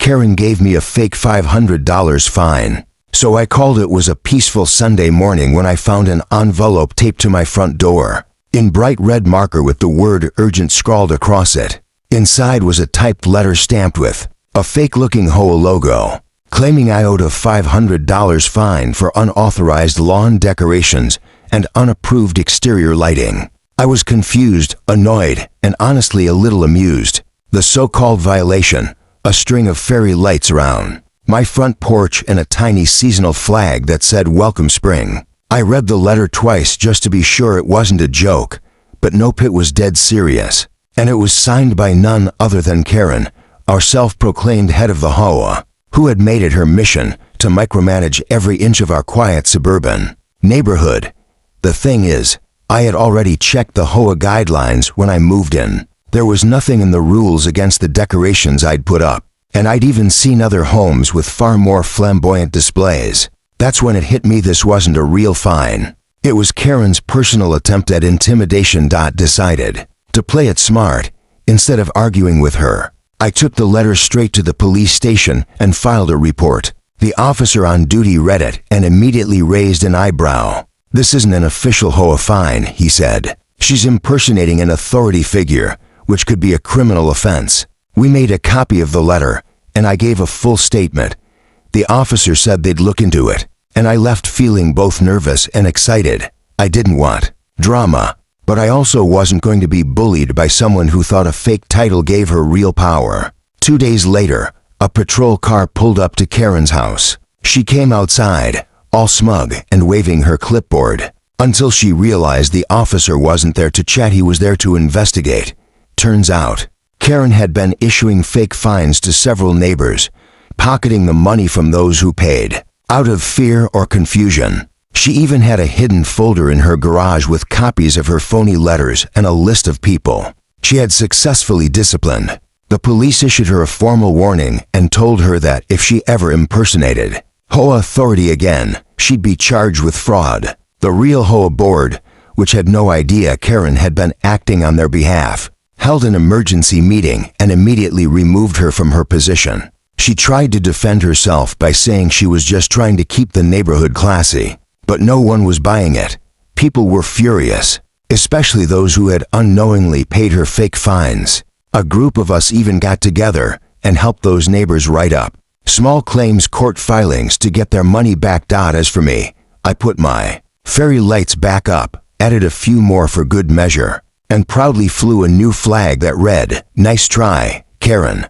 Karen gave me a fake $500 fine. So I called. It was a peaceful Sunday morning when I found an envelope taped to my front door, in bright red marker with the word urgent scrawled across it. Inside was a typed letter stamped with a fake-looking HOA logo, claiming I owed a $500 fine for unauthorized lawn decorations and unapproved exterior lighting. I was confused, annoyed, and honestly a little amused. The so-called violation, a string of fairy lights around my front porch and a tiny seasonal flag that said "Welcome Spring." I read the letter twice just to be sure it wasn't a joke, but nope, it was dead serious. And it was signed by none other than Karen, our self-proclaimed head of the HOA, who had made it her mission to micromanage every inch of our quiet suburban neighborhood. The thing is, I had already checked the HOA guidelines when I moved in. There was nothing in the rules against the decorations I'd put up, and I'd even seen other homes with far more flamboyant displays. That's when it hit me this wasn't a real fine. It was Karen's personal attempt at intimidation. Decided to play it smart. Instead of arguing with her, I took the letter straight to the police station and filed a report. The officer on duty read it and immediately raised an eyebrow. "This isn't an official HOA fine," he said. "She's impersonating an authority figure, which could be a criminal offense." We made a copy of the letter, and I gave a full statement. The officer said they'd look into it, and I left feeling both nervous and excited. I didn't want drama, but I also wasn't going to be bullied by someone who thought a fake title gave her real power. 2 days later, a patrol car pulled up to Karen's house. She came outside, all smug and waving her clipboard, until she realized the officer wasn't there to chat, he was there to investigate. Turns out, Karen had been issuing fake fines to several neighbors, pocketing the money from those who paid, out of fear or confusion. She even had a hidden folder in her garage with copies of her phony letters and a list of people she had successfully disciplined. The police issued her a formal warning and told her that if she ever impersonated HOA authority again, she'd be charged with fraud. The real HOA board, which had no idea Karen had been acting on their behalf, held an emergency meeting and immediately removed her from her position. She tried to defend herself by saying she was just trying to keep the neighborhood classy, but no one was buying it. People were furious, especially those who had unknowingly paid her fake fines. A group of us even got together and helped those neighbors write up small claims court filings to get their money back. As for me, I put my fairy lights back up, added a few more for good measure, and proudly flew a new flag that read, "Nice try, Karen."